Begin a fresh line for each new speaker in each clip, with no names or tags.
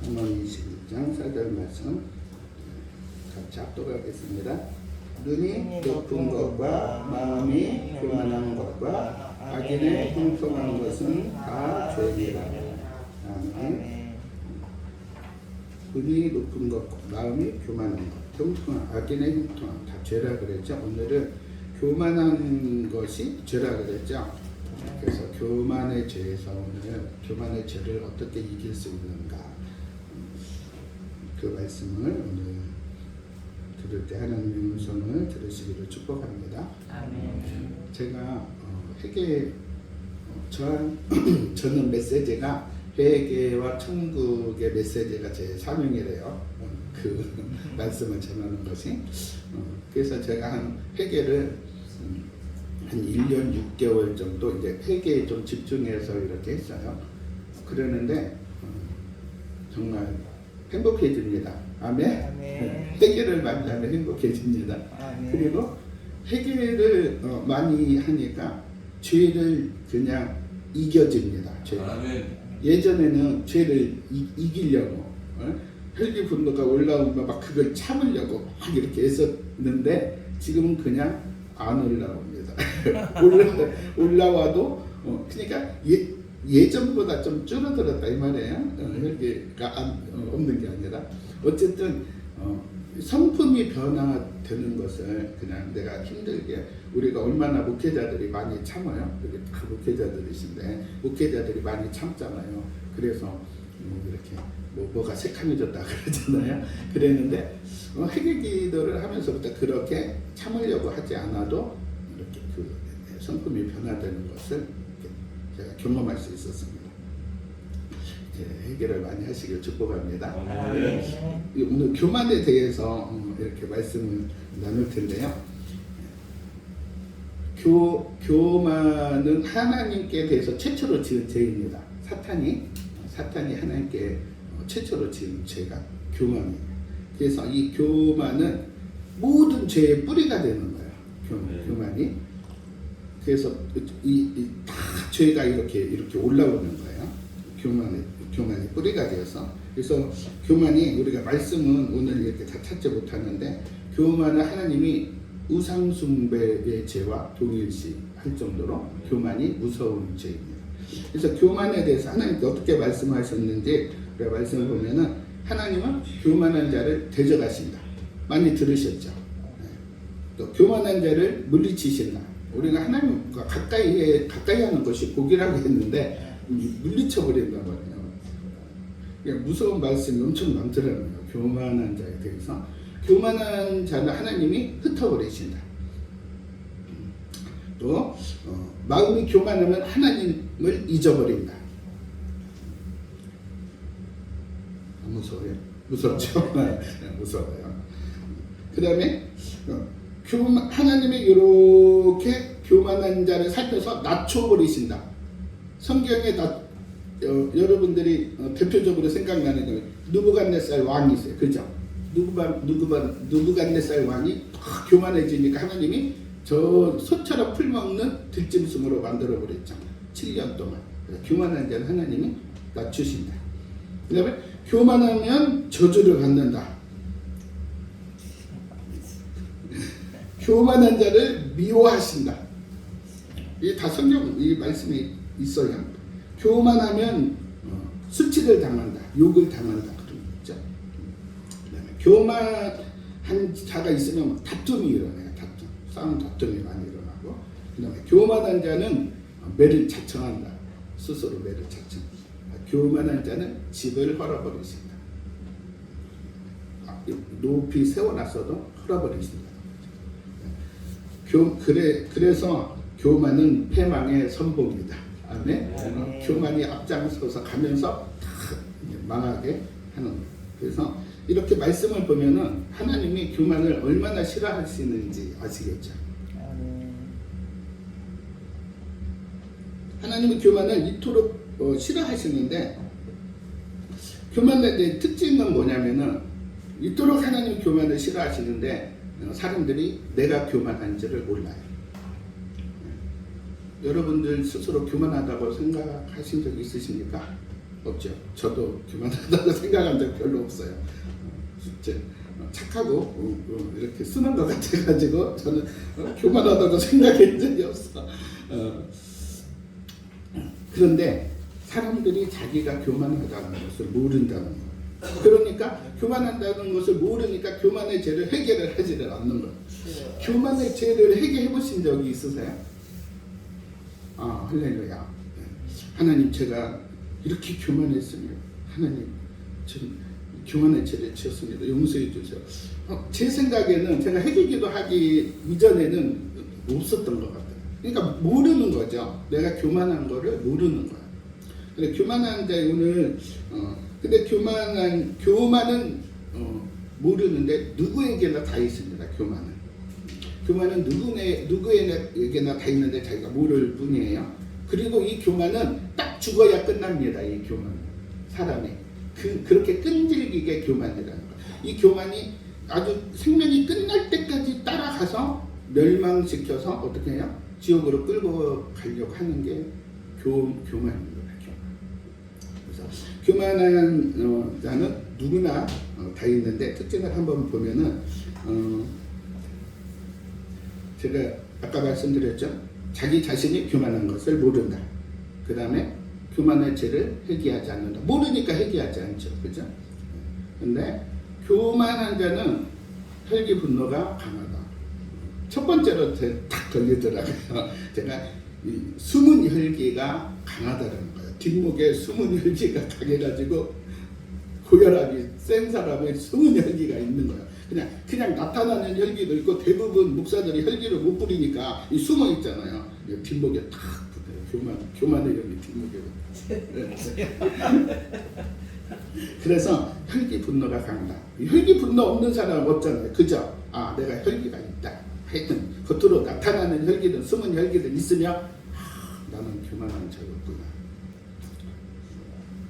잠언 21장 4절 말씀 같이 합독하겠습니다. 눈이 높은 것과 마음이 교만한 것과 악인의 형통한 것은 다 죄니라. 아멘. 눈이 높은 것과 마음이 교만한 것, 형통한 악인의 형통한 다 죄라 그랬죠. 오늘은 교만한 것이 죄라 그랬죠. 그래서 교만의 죄에서 오늘 교만의 죄를 어떻게 이길 수 있는가, 그 말씀을 오늘 들을 때 하나님의 음성을 들으시기를 축복합니다.
아멘.
제가 회개 저는 메시지가 회개와 천국의 메시지가 제 사명이래요. 그 말씀을 전하는 것이. 그래서 제가 한 회개를 한 1년 6개월 정도 이제 회개에 좀 집중해서 이렇게 했어요. 그러는데 정말 행복해집니다. 아멘. 회개를 많이 하면 행복해집니다.
아멘.
그리고 회개를 많이 하니까 죄를 그냥 이겨집니다.
아멘.
예전에는 죄를 이기려고 혈기 분노가 올라오면 막 그걸 참으려고 막 이렇게 애썼는데 지금은 그냥 안 올라옵니다. 올라와도 그러니까 예전보다 좀 줄어들었다 이 말이에요. 혈기가 없는 게 아니라 어쨌든 성품이 변화되는 것을 그냥 내가 힘들게, 우리가 얼마나 목회자들이 많이 참아요. 여기 다 목회자들이신데 목회자들이 많이 참잖아요. 그래서 이렇게 뭐가 새카매졌다 그러잖아요. 그랬는데 회개 기도를 하면서부터 그렇게 참으려고 하지 않아도 이렇게 그 성품이 변화되는 것을 제가 경험할 수 있었습니다. 회개를 많이 하시길 축복합니다. 오늘 교만에 대해서 이렇게 말씀을 나눌 텐데요. 교만은 하나님께 대해서 최초로 지은 죄입니다. 사탄이 하나님께 최초로 지은 죄가 교만이에요. 그래서 이 교만은 모든 죄의 뿌리가 되는 거예요. 교만이. 그래서 다 죄가 이렇게 올라오는 거예요. 교만이 뿌리가 되어서. 그래서 교만이, 우리가 말씀은 오늘 이렇게 다 찾지 못하는데, 교만은 하나님이 우상숭배의 죄와 동일시할 정도로 교만이 무서운 죄입니다. 그래서 교만에 대해서 하나님께 어떻게 말씀하셨는지 우리가 말씀을 보면은, 하나님은 교만한 자를 대적하신다. 많이 들으셨죠? 또 교만한 자를 물리치신다. 우리가 하나님과 가까이 하는 것이 복이라고 했는데 물리쳐 버린단 말이에요. 무서운 말씀이 엄청 많더라고요. 교만한 자에 대해서. 교만한 자는 하나님이 흩어버리신다. 또 마음이 교만하면 하나님을 잊어버린다. 무서워요. 무섭죠? 무서워요. 그 다음에 하나님이 이렇게 교만한 자를 살펴서 낮춰버리신다. 성경에 여러분들이 대표적으로 생각나는 건 느부갓네살 왕이 있어요. 그죠? 느부갓네살 왕이 교만해지니까 하나님이 저 소처럼 풀먹는 들짐승으로 만들어버렸죠. 7년 동안. 교만한 자는 하나님이 낮추신다. 그 다음에 교만하면 저주를 받는다. 교만한 자를 미워하신다. 이게 다 성경 이 말씀이 있어요. 교만하면 수치를 당한다, 욕을 당한다 그런 거 있죠. 그다음에 교만한 자가 있으면 다툼이 일어나요. 다툼이 많이 일어나고. 그다음에 교만한 자는 매를 자청한다. 스스로 매를 자청. 교만한 자는 집을 헐어버리신다. 높이 세워놨어도 헐어버리신다. 그래서 교만은 패망의 선봉이다. 아멘. 교만이 앞장서서 가면서 다 망하게 하는 거예요. 그래서 이렇게 말씀을 보면은 하나님이 교만을 얼마나 싫어하시는지 아시겠죠? 하나님은 교만을 이토록 싫어하시는데, 교만의 특징은 뭐냐면은 이토록 하나님 교만을 싫어하시는데 사람들이 내가 교만한지를 몰라요. 여러분들 스스로 교만하다고 생각하신 적 있으십니까? 없죠. 저도 교만하다고 생각한 적 별로 없어요. 착하고 이렇게 쓰는 것 같아가지고 저는 교만하다고 생각한 적이 없어. 그런데 사람들이 자기가 교만하다는 것을 모른다는 거예요. 그러니까 교만한다는 것을 모르니까 교만의 죄를 해결을 하지를 않는 거예요. 교만의 죄를 해결해 보신 적이 있으세요? 할렐루야. 하나님, 제가 이렇게 교만했으면 하나님, 지금 교만의 죄를 지었습니다. 용서해 주세요. 제 생각에는 제가 해결기도 하기 이전에는 없었던 것 같아요. 그러니까 모르는 거죠. 내가 교만한 거를 모르는 거야. 그래, 교만한 자의 오늘 근데 교만은 모르는데 누구에게나 다 있습니다. 교만은 누구에게나 다 있는데 자기가 모를 뿐이에요. 그리고 이 교만은 딱 죽어야 끝납니다. 이 교만은 사람이 그렇게 끈질기게 교만이라는 거. 이 교만이 아주 생명이 끝날 때까지 따라가서 멸망시켜서 어떻게 해요? 지옥으로 끌고 가려고 하는 게 교만입니다. 그래서 교만한 자는 누구나 다 있는데 특징을 한번 보면은 제가 아까 말씀드렸죠. 자기 자신이 교만한 것을 모른다. 그 다음에 교만의 죄를 회개하지 않는다. 모르니까 회개하지 않죠. 그죠? 근데 교만한 자는 혈기 분노가 강하다. 첫 번째로 딱 걸리더라고요. 제가 숨은 혈기가 강하다는 거예요. 뒷목에 숨은 혈기가 강해가지고 고혈압이 센 사람의 숨은 혈기가 있는 거예요. 그냥 나타나는 혈기도 있고 대부분 목사들이 혈기를 못 부리니까 숨어 있잖아요. 뒷목에 탁 붙어요. 교만의 혈기 뒷목에. 그래서 혈기 분노가 강하다. 혈기 분노 없는 사람은 없잖아요. 그죠? 내가 혈기가 있다. 하여튼 겉으로 나타나는 혈기든 숨은 혈기든 있으면 나는 교만한 자였구나.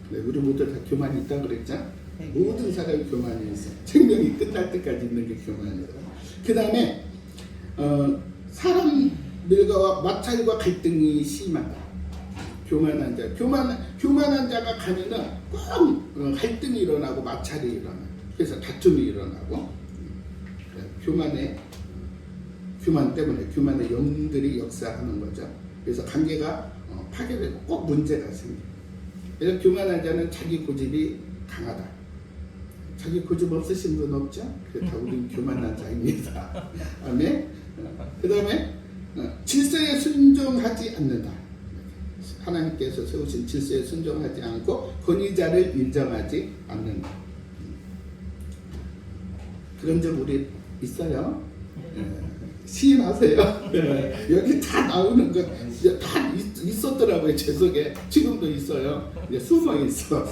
네, 우리 모두 다 교만이 있다 그랬죠? 모든 사람이 교만이 있어. 생명이 끝날 때까지 있는 게 교만이다. 그 다음에 사람들과 마찰과 갈등이 심하다. 교만한 자, 교만한 자가 가면은 꼭 갈등이 일어나고 마찰이 일어나. 그래서 다툼이 일어나고 교만 때문에 교만의 영들이 역사하는 거죠. 그래서 관계가 파괴되고 꼭 문제가 생겨. 그래서 교만한 자는 자기 고집이 강하다. 자기 고집 없으신 분 없죠? 다 우린 교만한 자입니다. 아멘. 그 다음에 질서에 순종하지 않는다. 하나님께서 세우신 질서에 순종하지 않고 권위자를 인정하지 않는다. 그런 적 우리 있어요? 시인하세요. 여기 다 나오는 거 다 있었더라고요. 제 속에 지금도 있어요. 숨어 있어.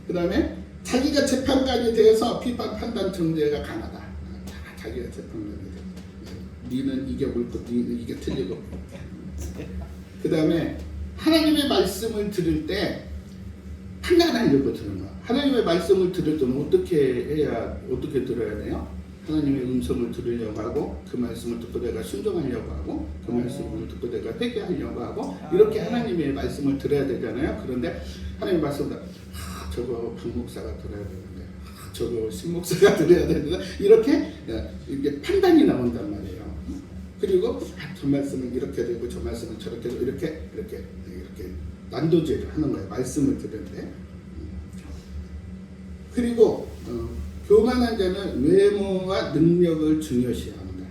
그 다음에 자기가 재판관이 되어서 비판 판단 정죄가 강하다. 자기가 재판관이 되어서 니는 이게 옳고 니는 이게 틀리고. 그 다음에 하나님의 말씀을 들을 때 판단하려고 들은 거야. 하나님의 말씀을 들을 때는 어떻게 들어야 돼요? 하나님의 음성을 들으려고 하고 그 말씀을 듣고 내가 순종하려고 하고 그 말씀을 듣고 내가 회개하려고 하고 이렇게 하나님의 말씀을 들어야 되잖아요. 그런데 하나님의 말씀을 저거 박목사가 들어야 되는데 저거 신목사가 들어야 되는데 이렇게 판단이 나온단 말이에요. 그리고 저 말씀은 이렇게 되고 저 말씀은 저렇게 되고 이렇게 난도질을 하는 거예요. 말씀을 들으는데. 그리고 교만한 자는 외모와 능력을 중요시합니다.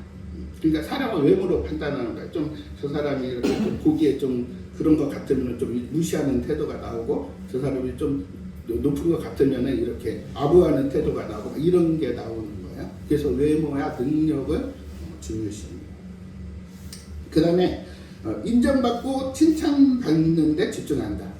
그러니까 사람은 외모로 판단하는 거예요. 좀 저 사람이 이렇게 좀 보기에 좀 그런 것 같으면 좀 무시하는 태도가 나오고 저 사람이 좀 높은 것 같으면 이렇게 아부하는 태도가 나오고 이런 게 나오는 거예요. 그래서 외모와 능력을 중요시합니다. 그 다음에 인정받고 칭찬받는 데 집중한다.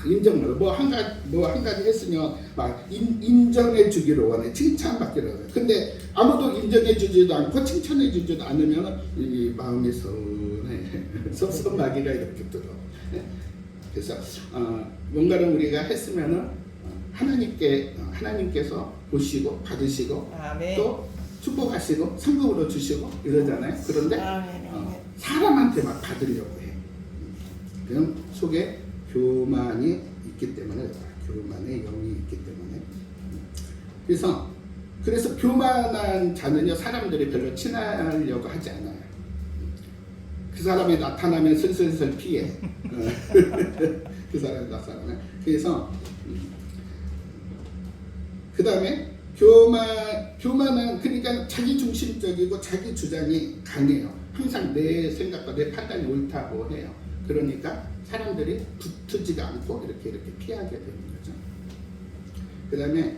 인정을 뭐 한 가지 했으면 막 인정해 주기를 원해. 칭찬받기를 원해. 근데 아무도 인정해 주지도 않고 칭찬해 주지도 않으면 이 마음이 서운해. 섭섭하기가 이렇게 들어. 그래서 뭔가를 우리가 했으면은 하나님께서 보시고 받으시고 아멘. 또 축복하시고 상급으로 주시고 이러잖아요. 그런데 사람한테 막 받으려고 해. 그럼 속에 교만이 있기 때문에, 교만의 영이 있기 때문에. 그래서 교만한 자는요, 사람들이 별로 친하려고 하지 않아요. 그 사람이 나타나면 슬슬 피해. 그 사람이 나타나면. 그래서 그 다음에 교만은 그러니까 자기 중심적이고 자기 주장이 강해요. 항상 내 생각과 내 판단이 옳다고 해요. 그러니까 사람들이 붙지가 않고 이렇게 피하게 되는 거죠. 그 다음에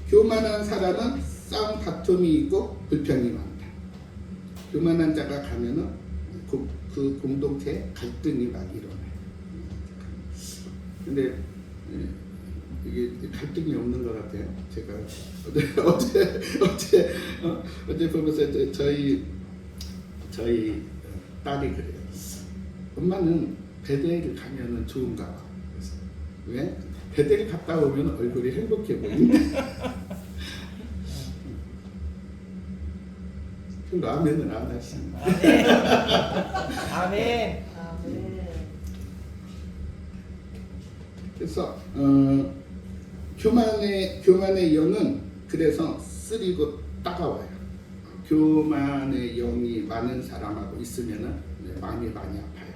교만한 사람은 싸움 다툼이 있고 불평이 많다. 교만한 자가 가면은 그 공동체에 갈등이 막 일어나요. 근데 이게 갈등이 없는 것 같아요. 제가 어제 보면서 저희 딸이 그래요. 엄마는 베델 가면은 좋은가 봐. 그래서 왜? 베델 갔다 오면 얼굴이 행복해 보인다. 라면은 안 하시네.
아멘.
그래서 교만의 영은 그래서 쓰리고 따가워요. 교만의 영이 많은 사람하고 있으면은 마음이 많이 아파요.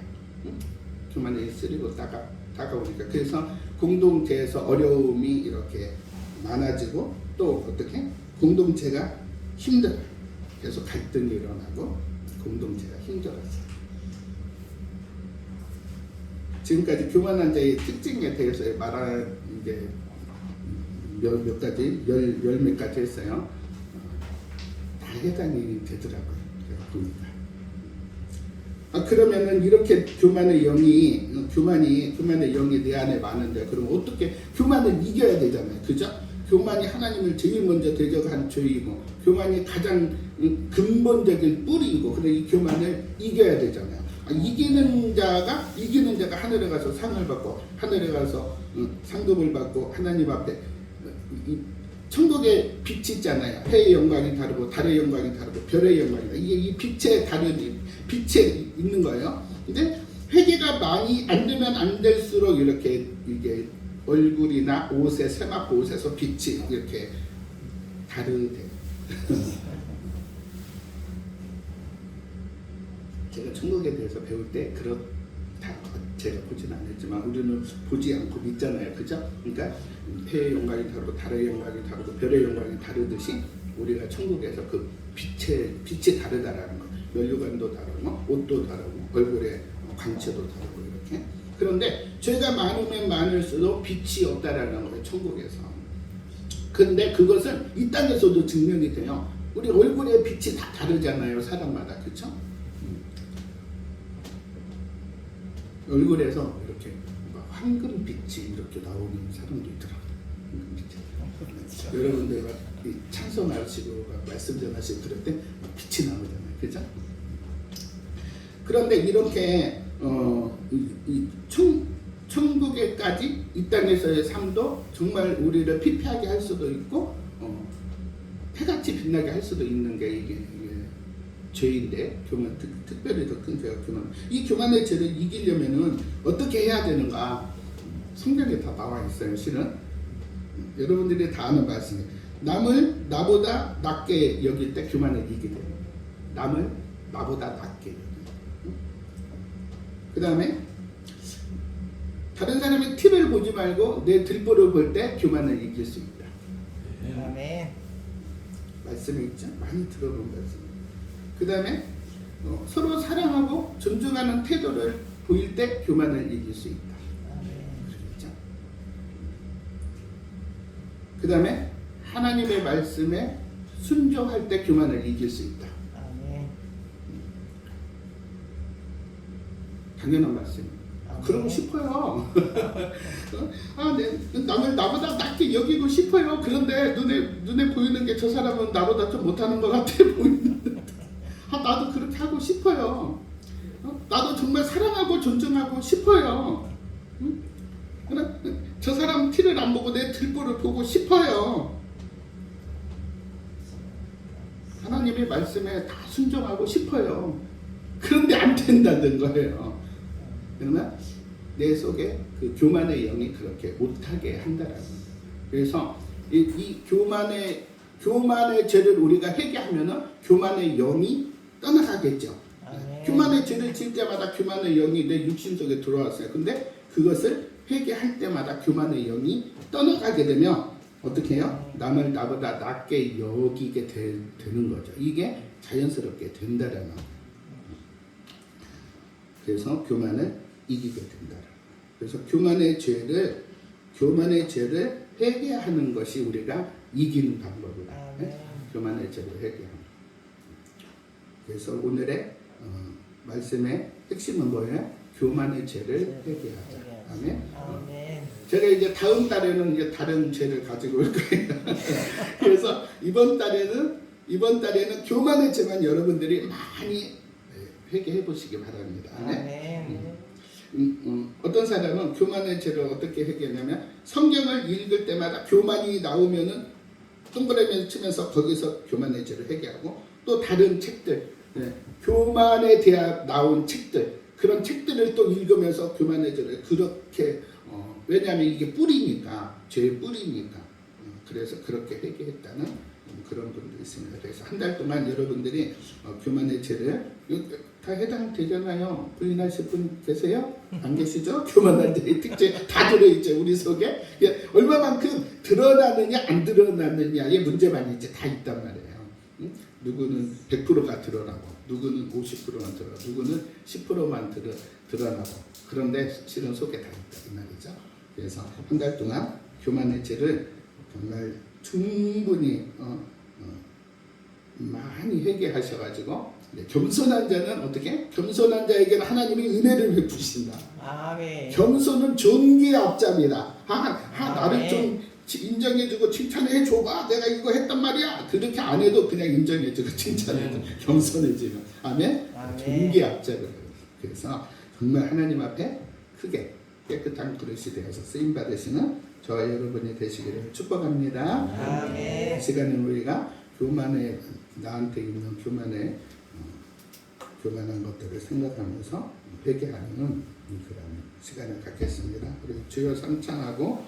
교만의 쓰리고 따가우니까. 그래서 공동체에서 어려움이 이렇게 많아지고 또 어떻게 공동체가 힘들어요. 계속 갈등이 일어나고 공동체가 힘들어져요. 지금까지 교만한 자의 특징에 대해서 말한 게 몇 가지, 열 몇 가지 했어요. 다 해당이 되더라고요. 제가 보니까. 그러면은 이렇게 교만의 영이 내 안에 많은데, 그럼 어떻게 교만을 이겨야 되잖아요. 그죠? 교만이 하나님을 제일 먼저 대적한 죄이고, 교만이 가장 근본적인 뿌리이고, 그래 이 교만을 이겨야 되잖아요. 이기는 자가 하늘에 가서 상을 받고, 하늘에 가서 상급을 받고, 하나님 앞에 천국의 빛이 있잖아요. 해의 영광이 다르고 달의 영광이 다르고 별의 영광이다. 이게 이 빛의 다른 빛에 있는 거예요. 근데 회개가 많이 안 되면 안 될수록 이렇게 이게 얼굴이나 옷에 세마포 옷에서 빛이 이렇게 다르대. 제가 천국에 대해서 배울 때 그렇다. 제가 보지는 않았지만 우리는 보지 않고 믿잖아요. 그죠? 그러니까 해의 영광이 다르고 달의 영광이 다르고 별의 영광이 다르듯이 우리가 천국에서 그 빛이 다르다라는 거. 면류관도 다르고 옷도 다르고 얼굴의 광채도 다르고 이렇게. 그런데 죄가 많으면 많을수록 빛이 없다라는 거예요. 천국에서. 근데 그것은 이 땅에서도 증명이 돼요. 우리 얼굴의 빛이 다 다르잖아요. 사람마다. 그렇죠? 얼굴에서 이렇게 황금빛이 이렇게 나오는 사람도 있더라고요. 여러분들 찬송하시고 말씀 전하시고 그럴 때 빛이 나오잖아요. 그죠? 그런데 이렇게 천국에까지 이 땅에서의 삶도 정말 우리를 피폐하게 할 수도 있고 해같이 빛나게 할 수도 있는 게 이게 죄인데, 교만, 특별히 더 큰 죄가 교만. 이 교만의 죄를 이기려면은 어떻게 해야 되는가? 성경에 다 나와 있어요. 실은 여러분들이 다 아는 말씀이에요. 남을 나보다 낮게 여길 때 교만을 이기게 돼요. 남을 나보다 낮게 여길 때. 그 다음에 다른 사람의 티를 보지 말고 내 들보를 볼 때 교만을 이길 수 있다.
아멘.
말씀이 있죠? 많이 들어본 말씀. 그 다음에 서로 사랑하고 존중하는 태도를 보일 때 교만을 이길 수 있다. 그렇죠? 그 다음에 하나님의 말씀에 순종할 때 교만을 이길 수 있다. 당연한 말씀입니다. 그러고 싶어요. 남을 나보다 낮게 여기고 싶어요. 그런데 눈에 보이는 게 저 사람은 나보다 좀 못하는 것 같아 보이는데 나도 그렇게 하고 싶어요. 나도 정말 사랑하고 존중하고 싶어요. 저 사람 티를 안 보고 내 들보를 보고 싶어요. 하나님의 말씀에 다 순종하고 싶어요. 그런데 안 된다는 거예요. 그러나 내 속에 그 교만의 영이 그렇게 못하게 한다라는 거예요. 그래서 이 교만의 죄를 우리가 회개하면은 교만의 영이 떠나가겠죠. 교만의 죄를 지을 때마다 교만의 영이 내 육신 속에 들어왔어요. 근데 그것을 회개할 때마다 교만의 영이 떠나가게 되면 어떻게 해요? 남을 나보다 낮게 여기게 되는 거죠. 이게 자연스럽게 된다라는 거예요. 그래서 교만을 이기게 된다. 그래서 교만의 죄를 회개하는 것이 우리가 이기는 방법이다. 교만의 죄를 회개하는. 그래서 오늘의 말씀의 핵심은 뭐예요? 교만의 죄를 회개하자. 아멘. 제가 이제 다음 달에는 이제 다른 죄를 가지고 올 거예요. 그래서 이번 달에는 교만의 죄만 여러분들이 많이 회개해 보시기 바랍니다. 아멘. 어떤 사람은 교만의 죄를 어떻게 회개하냐면 성경을 읽을 때마다 교만이 나오면은 동그라미 치면서 거기서 교만의 죄를 회개하고 또 다른 책들 교만에 대한 나온 책들 그런 책들을 또 읽으면서 교만의 죄를 그렇게 왜냐하면 이게 뿌리니까 죄의 뿌리니까 그래서 그렇게 회개했다는 그런 분도 있습니다. 그래서 한 달 동안 여러분들이 교만의 죄를 다 해당되잖아요. 부인하실 분 계세요? 안 계시죠? 교만한 죄의 특징 다 들어있죠. 우리 속에 얼마만큼 드러나느냐 안 드러나느냐의 문제만 이제 다 있단 말이에요. 누구는 100%가 드러나고 누구는 50%만 드러나고 누구는 10%만 드러나고 그런데 실은 속에 다 있다 이 말이죠. 그래서 한 달 동안 교만의 죄를 정말 충분히 많이 회개하셔가지고 겸손한 자는 어떻게? 겸손한 자에게는 하나님이 은혜를 베푸신다. 아멘. 겸손은 존귀의 앞잡이다. 나를 좀 인정해주고 칭찬해줘봐. 내가 이거 했단 말이야. 그렇게 안 해도 그냥 인정해주고 칭찬해줘. 겸손해지면. 아멘. 존귀의 앞잡이다. 그래서 정말 하나님 앞에 크게 깨끗한 그릇이 되어서 쓰임 받으시는 저와 여러분이 되시기를 축복합니다. 아멘. 이 시간은 우리가 나한테 있는 교만한 것들을 생각하면서 회개하는 그런 시간을 갖겠습니다. 우리 주여 삼창하고